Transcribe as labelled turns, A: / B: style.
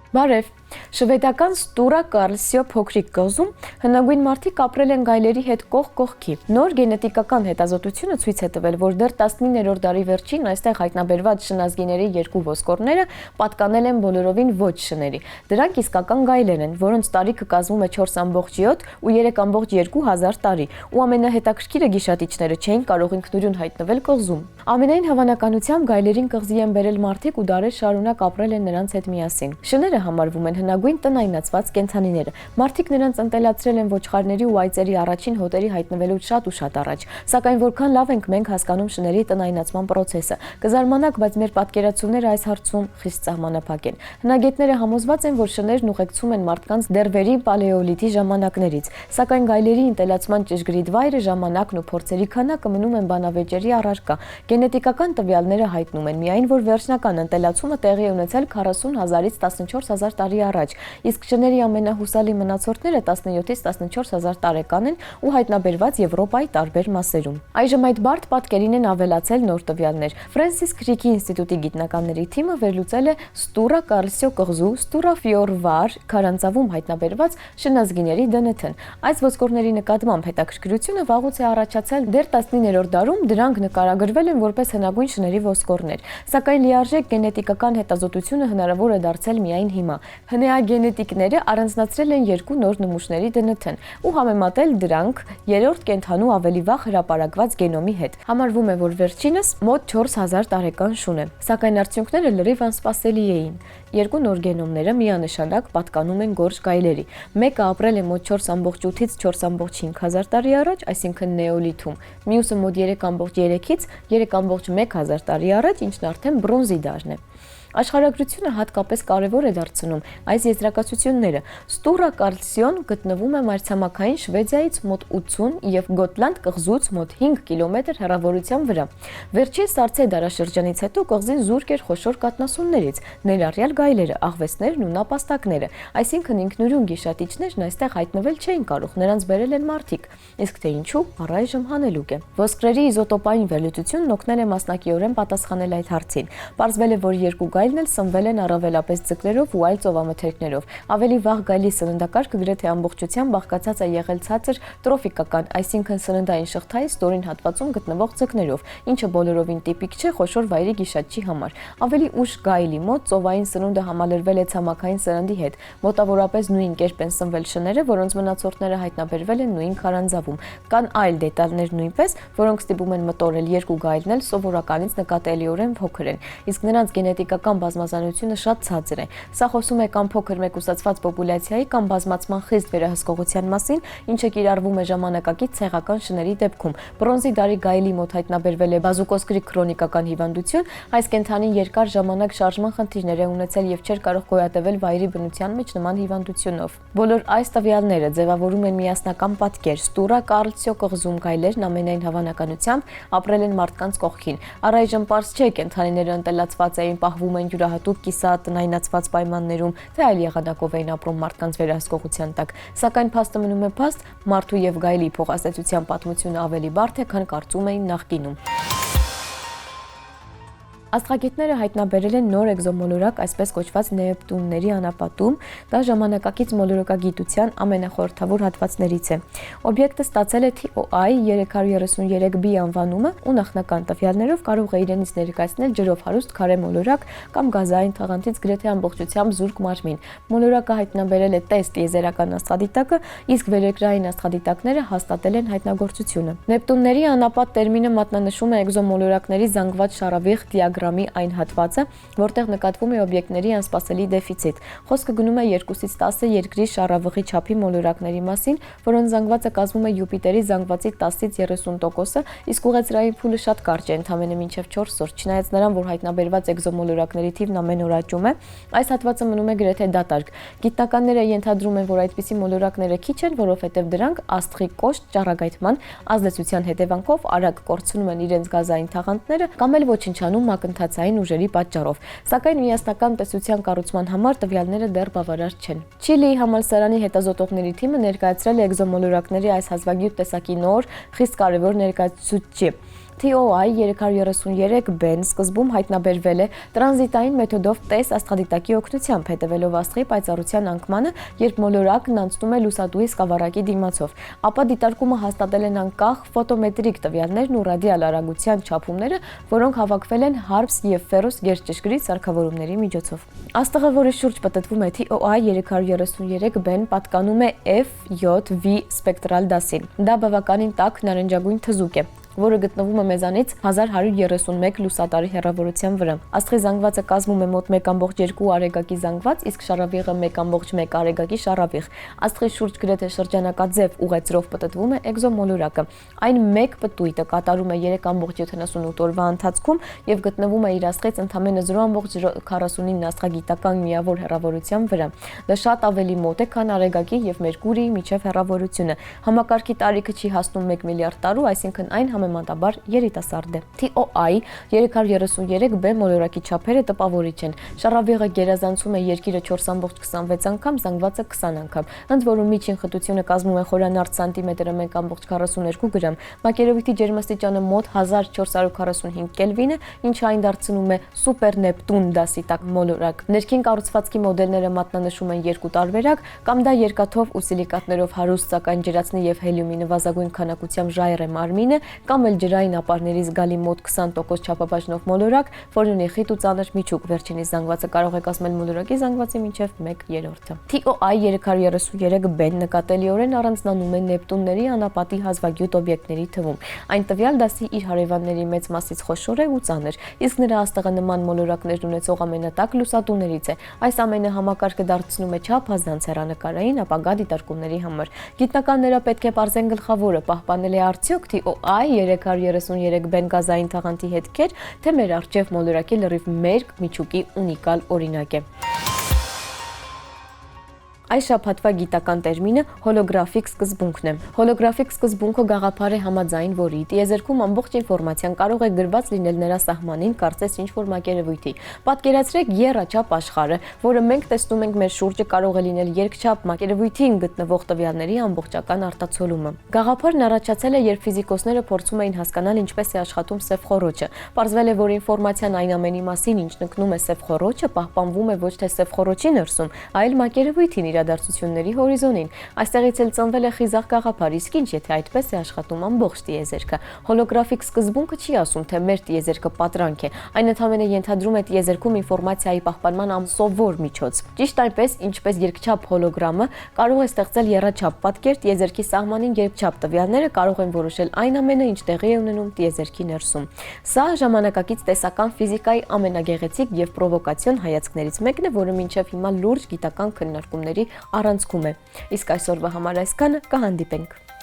A: Բարև, շվեդական Ստուրա Կարլսյո փոքրիկ կղզում հնագույն մարդիկ ապրել են գայլերի հետ կողք կողքի։ Նոր գենետիկական հետազոտությունը ցույց է տվել, որ դեռ 19-րդ դարի վերջին այստեղ հայտնաբերված շնազգիների երկու ոսկորները պատկանել են բոլորովին ոչ շների։ Դրանք իսկական գայլեր են, որոնց տարիքը կազմում է 4.7 ու 3.2 հազար տարի, ու ամենահետաքրքիրը գիշատիչները չէին կարող ինքնուրույն հայտնվել կղզում։ Ամենայն հավանականությամբ գայլերին կղզի են բերել մարդիկ ու դարեր շարունակ ապրել են նրանց հետ միասին։ Շները համարվում են հնագույն տնայնացված կենդանիները։ Մարդիկ նրանց ընտելացրել են ոչխարների ու այծերի առաջին հոտերի հայտնվելուց շատ ու շատ առաջ։ Սակայն որքան լավ ենք մենք հասկանում շների տնայնացման process-ը, կզարմանաք, բայց մեր պատկերացումները այս հարցում խիստ սահմանափակ են։ Հնագետները համոզված են, որ շներն ուղեկցում են մարդկանց դեռ վերի պալեոլիթի ժամանակներից, սակայն գայլերի ընտելացման ճշգրիտ վայրը, ժամանակն ու փորձերի քանակը մնում են բանավեճերի առարկա։ Գենետիկական տվյալները հայտնում են միայն, որ վերջնական ընտելացումը տեղի է ունեցել 40,000-ից 14,000 տարի առաջ, իսկ շների ամենահուսալի մնացորդները 17-ից 14,000 տարեկան են ու հայտնաբերված Եվրոպայի տարբեր մասերում։ Այժմ այդ բարդ պատկերին են ավելացել նոր տվյալներ։ Ֆրանսիս Քրիքի ինստիտուտի գիտնականների թիմը վերլուծել է Ստուրա Կարլսյո կղզու Ստուրա Ֆյորվար քարանձավում հայտնաբերված շնազգիների ԴՆԹ-ն։ Այս ոսկորների նկատմամբ հետաքրքրությունը վաղուց է առաջացել դեռ 19-րդ դարում, դրանք նկարագրվել են որպես հնագույն շների ոսկորներ, սակայն լիարժեք գենետիկական հետազոտությունը հնարավոր է դարձել միայն հիմա։ Հնեագենետիկները առանձնացրել են երկու նոր նմուշների ԴՆԹ-ն ու համեմատել դրանք երրորդ կենդանու ավելի վաղ հրապարակված գենոմի հետ։ Համարվում է, որ վերջինս մոտ 4000 տարեկան շուն է, սակայն արդյունքները լրիվ անսպասելի էին։ Երկու նոր գենոմները միանշանակ պատկանում են գորշ գայլերի։ Մեկը ապրել է մոտ 4.8-ից 4.5 հազար տարի առաջ, այսինքն նեոլիթում, մյուսը մոտ 3.3-ից 3.1 հազար տարի առաջ, ինչն արդեն բրոնզի դարն է։ Աշխարհագրությունը հատկապես կարևոր է դարձնում այս եզրակացությունները։ Ստուրա Կարլսյոն գտնվում է մայրցամաքային Շվեդիայից մոտ 80 եւ Գոտլանդ կղզուց մոտ 5 կիլոմետր հեռավորության վրա։ Վերջին Սարցե դարաշրջանից հետո կղզին զուրկ էր խոշոր կաթնասուններից, ներառյալ գայլերը, աղվեսներն ու նապաստակները, այսինքն ինքնուրույն գիշատիչներն այստեղ հայտնվել չէին կարող, նրանց բերել են մարդիկ, իսկ թե ինչու, առայժմ հանելուկ է։ Ոսկրերի իզոտոպային վերլուծությունն օգնել է մասնակիորեն պատասխանել այդ հարցին։ Պարզվել է, որ երկու գայլն էլ սնվել են առավելապես ձկներով ու այլ ծովամթերքներով։ Ավելի վաղ գայլի սննդակարգը գրեթե ամբողջությամբ բաղկացած է եղել ցածր տրոֆիկական, այսինքն սննդային շղթայի ստորին հատվածում գտնվող ձկներով, ինչը բոլորովին տիպիկ չէ խոշոր վայրի գիշատչի համար։ Ավելի ուշ գայլի մոտ ծովային սնունդը համալրվել է ցամաքային սննդի հետ։ Մոտավորապես նույն կերպ են սնվել շները, որոնց մնացորդները հայտնաբերվել են նույն քարանձավում։ Կան այլ դետալներ նույնպես, որոնք ստիպում են մտորել երկու գայլն էլ սովորականից նկատելիորեն փոքր են, իսկ նրանց գենետիկական բազմազանությունը շատ ցածր է։ Սա խոսում է կամ փոքր մեկուսացված պոպուլյացիայի կամ բազմացման խիստ վերահսկողության մասին, ինչը կիրառվում է ժամանակակից ցեղական շների դեպքում։ Բրոնզի դարի գայլի մոտ հայտնաբերվել է բազուկոսկրի քրոնիկական հիվանդություն, այս կենդանին երկար ժամանակ շարժման խնդիրներ է ունեցել եւ չէր կարող գոյատևել վայրի բնության մեջ նման հիվանդությունով։ Բոլոր այս տվյալները ձևավորում են միասնական պատկեր։ Ստուրա Կարլսյո կղզում գայլերն ամենայն հավանականությամբ ապրել են մարդկանց կողքին։ Առայժմ պարզ չէ կենդանիները ընտելացված էին, պահվում են յուրահատուկ կիսատնայնացված պայմաններում, թե այլ եղանակով էին ապրում մարդկանց վերահսկողության տակ, սակայն փաստը մնում է փաստ, մարդու եւ գայլի փոխազդեցության պատմությունը ավելի բարդ է, քան կարծում էին նախկինում։ Աստղագետները հայտնաբերել են նոր էկզոմոլորակ, այսպես կոչված Նեպտունների անապատում, դա ժամանակակից մոլորակագիտության ամենախորհրդավոր հատվածներից է։ Օբյեկտը ստացել է TOI 333b անվանումը ու նախնական տվյալներով կարող է իրենից ներկայացնել ջրով հարուստ քարե մոլորակ կամ գազային թաղանթից գրեթե ամբողջությամբ զուրկ մարմին։ Մոլորակը հայտնաբերել է տեստ տիեզերական աստղադիտակը, իսկ վերերկրային աստղադիտակները հաստատել են հայտնագործությունը։ Նեպտունների անապատ տերմինը մատնանշում է էկզոմոլորակների զանգված շարավիղ դիագրամի այն հատվածը, որտեղ նկատվում է օբյեկտների անսպասելի դեֆիցիտ։ Խոսքը գնում է 2-ից 10 երկրի շարավղի չափի մոլորակների մասին, որոնց զանգվածը կազմում է Յուպիտերի զանգվածի 10-ից 30%-ը, իսկ ուղեծրային փուլը շատ կարճ է, ընդամենը մինչև 4 օր, չնայած նրան, որ հայտնաբերված էկզոմոլորակների թիվն ամեն օր աճում է, այս հատվածը մնում է գրեթե դատարկ։ Գիտնականները ենթադրում են, որ այդպիսի մոլորակները քիչ են, որովհետև դրանք աստղի կոշտ ճառագայթման ազդեցության հետևանքով արագ կորցնում են իրենց գազային թաղանթները կամ էլ ոչնչանում մակընթացային ուժերի պատճառով, սակայն միասնական տեսության կառուցման համար տվյալները դեռ բավարար չեն։ Չիլիի համալսարանի հետազոտողների թիմը ներկայացրել է էկզոմոլորակների այս հազվագյուտ տեսակի նոր, խիստ կարևոր ներկայացուցիչ։ TOI 333B-ն սկզբում հայտնաբերվել է տրանզիտային մեթոդով տես աստղադիտակի օգնությամբ, հետևելով աստղի պայծառության անկմանը, երբ մոլորակն անցնում է լուսադուի սկավառակի դիմացով, ապա դիտարկումը հաստատել են անկախ ֆոտոմետրիկ տվյալներն ու ռադիալ արագության չափումները, որոնք հավաքվել են Harps և Ferros գերճշգրիտ սարքավորումների միջոցով։ Աստղը, որի շուրջ պտտվում է TOI 333B-ն, պատկանում է F7V սպեկտրալ դասին։ Դա բավականին տաք նարնջագույն թզուկ է, որը գտնվում է մեզանից 1131 լուսատարի հեռավորության վրա։ Աստղի զանգվածը կազմում է մոտ 1,2 արեգակի զանգված, իսկ շարավիղը 1,1 արեգակի շարավիղ։ Աստղի շուրջ գրեթե շրջանակաձև ուղեծրով պտտվում է էկզոմոլորակը։ Այն մեկ պտույտը կատարում է 3,78 օրվա ընթացքում եւ գտնվում է իր աստղից ընդամենը 0,49 աստղագիտական միավոր հեռավորության վրա։ Դա շատ ավելի մոտ է, քան արեգակի եւ Մերկուրիի միջև հեռավորությունը։ Համակարգի տարիքը չի հասնում 1 միլիարդ տարու, այսինքն այն համեմատաբար երիտասարդ է։ TOI 333B մոլորակի չափերը տպավորիչ են։ Շարավիղը գերազանցում է Երկիրը 4,26 անգամ, զանգվածը 20 անգամ։ Ընդ որում միջին խտությունը կազմում է խորանարդ սանտիմետրը 1,42 գրամ, մակերևույթի ջերմաստիճանը մոտ 1445 կելվին է, ինչը այն դարձնում է սուպեր Նեպտուն դասի տակ մոլորակ։ Ներքին կառուցվածքի մոդելները մատնանշում են երկու տարբերակ, կամ դա երկաթով ու սիլիկատներով հարուստ, սակայն ջրածնի եւ հելիումի նվազագույն քանակությամբ ժայռ է մարմինը, կամ էլ ջրային ապարների զգալի մոտ 20% չափաբաժնով մոլորակ, որն ունի խիտ ու ծանր միջուկ, վերջինիս զանգվածը կարող է կազմել մոլորակի զանգվածի մինչև 1/3-ը։ TOI 333B-ն նկատելիորեն առանձնանում է Նեպտունների անապատի հազվագյուտ օբյեկտների թվում։ Այն տվյալ դասի իր հարևանների մեծ մասից խոշոր է ու ծանր, իսկ նրա աստղը նման մոլորակներ ունեցող ամենատաք լուսատուներից է։ Այս ամենը համակարգը դարձնում է չափազանց հեռանկարային ապագա դիտարկումների համար։ Գիտնականները պետք է պարզեն գլխավորը, պահպանել է արդյոք TOI 333B-ն գազային թաղանթի հետքեր, թե մեր առջև մոլորակի լրիվ մերկ միջուկի ունիկալ օրինակ է։ Այս շաբաթվա գիտական տերմինը հոլոգրաֆիկ սկզբունքն է։ Հոլոգրաֆիկ սկզբունքը գաղափար է համաձայն, որի տիեզերքում ամբողջ ինֆորմացիան կարող է գրված լինել նրա սահմանին, կարծես ինչ-որ մակերևույթի։ Պատկերացրեք եռաչափ աշխարհը, որը մենք տեսնում ենք մեր շուրջը, կարող է լինել երկչափ մակերևույթին գտնվող տվյալների ամբողջական արտացոլումը։ Գաղափարն առաջացել է, երբ ֆիզիկոսները փորձում էին հասկանալ ինչպես է աշխատում սև խոռոչը։ Պարզվել է, որ ինֆորմացիան այն ամենի մասին, ինչ նկնում է սև խոռոչը, պահպանվում է ոչ թե սև խոռոչի ներսում, այլ մակերևույթին իրադարձությունների հորիզոնին։ Այստեղից էլ ծնվել է խիզախ գաղափար, իսկ ինչ եթե այդպես է աշխատում ամբողջ տիեզերքը։ Հոլոգրաֆիկ սկզբունքը չի ասում, թե մեր տիեզերքը պատրանք է, այն ընդհանրապես ենթադրում է տիեզերքում ինֆորմացիայի պահպանման ամսովոր միջոց։ Ճիշտ այնպես, ինչպես երկչափ հոլոգրամը կարող է ստեղծել եռաչափ պատկեր, տիեզերքի սահմանին երկչափ տվյալները կարող են որոշել այն ամենը, ինչ տեղի է ունենում տիեզերքի ներսում։ Սա ժամանակակից տեսական ֆիզիկայի ամենագեղեցիկ եւ պրովոկացիոն հայացքներից մեկն է, որը մինչև հիմա լուրջ գիտական քննարկումների առանցքում է։ Իսկ այսօրվա համար այսքանը, կհանդիպենք։